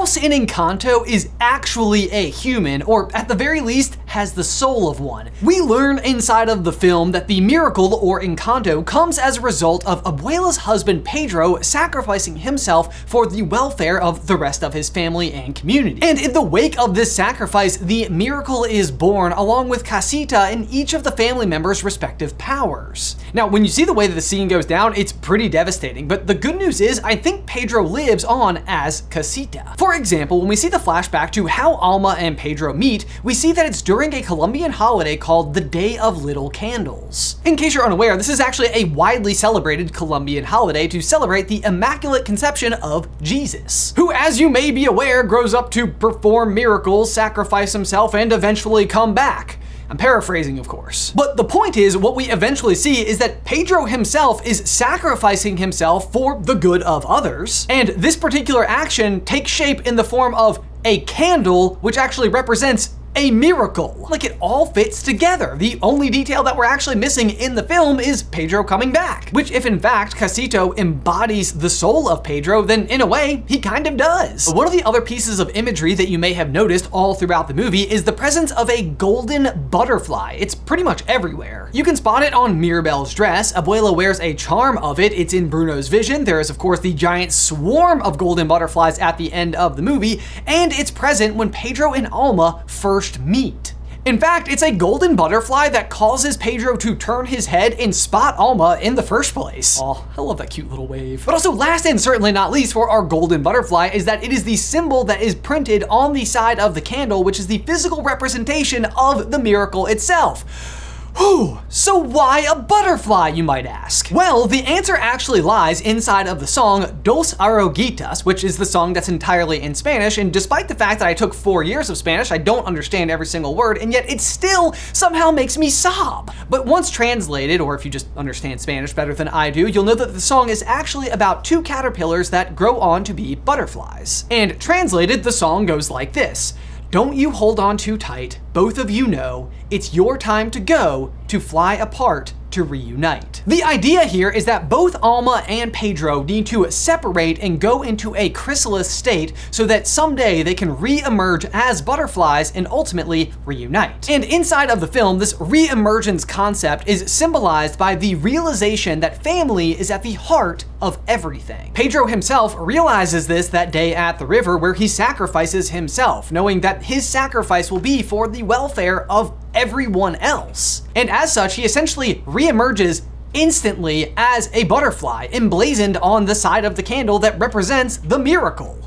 mouse in Encanto is actually a human, or at the very least, has the soul of one. We learn inside of the film that the miracle, or Encanto, comes as a result of Abuela's husband Pedro sacrificing himself for the welfare of the rest of his family and community. And in the wake of this sacrifice, the miracle is born along with Casita and each of the family members' respective powers. Now, when you see the way that the scene goes down, it's pretty devastating, but the good news is I think Pedro lives on as Casita. For example, when we see the flashback to how Alma and Pedro meet, we see that it's during a Colombian holiday called the Day of Little Candles. In case you're unaware, this is actually a widely celebrated Colombian holiday to celebrate the Immaculate Conception of Jesus, who, as you may be aware, grows up to perform miracles, sacrifice himself, and eventually come back. I'm paraphrasing, of course. But the point is, what we eventually see is that Pedro himself is sacrificing himself for the good of others, and this particular action takes shape in the form of a candle, which actually represents a miracle. Like, it all fits together. The only detail that we're actually missing in the film is Pedro coming back, which if in fact Casito embodies the soul of Pedro, then in a way, he kind of does. One of the other pieces of imagery that you may have noticed all throughout the movie is the presence of a golden butterfly. It's pretty much everywhere. You can spot it on Mirabel's dress. Abuela wears a charm of it. It's in Bruno's vision. There is, of course, the giant swarm of golden butterflies at the end of the movie, and it's present when Pedro and Alma first meet. In fact, it's a golden butterfly that causes Pedro to turn his head and spot Alma in the first place. Oh, I love that cute little wave. But also, last and certainly not least for our golden butterfly is that it is the symbol that is printed on the side of the candle, which is the physical representation of the miracle itself. Whew, so why a butterfly, you might ask? Well, the answer actually lies inside of the song Dos Oruguitas, which is the song that's entirely in Spanish, and despite the fact that I took 4 years of Spanish, I don't understand every single word, and yet it still somehow makes me sob. But once translated, or if you just understand Spanish better than I do, you'll know that the song is actually about 2 caterpillars that grow on to be butterflies. And translated, the song goes like this: "Don't you hold on too tight, both of you know, it's your time to go, to fly apart, to reunite." The idea here is that both Alma and Pedro need to separate and go into a chrysalis state so that someday they can re-emerge as butterflies and ultimately reunite. And inside of the film, this re-emergence concept is symbolized by the realization that family is at the heart of everything. Pedro himself realizes this that day at the river where he sacrifices himself, knowing that his sacrifice will be for the welfare of everyone else. And as such, he essentially re-emerges instantly as a butterfly emblazoned on the side of the candle that represents the miracle.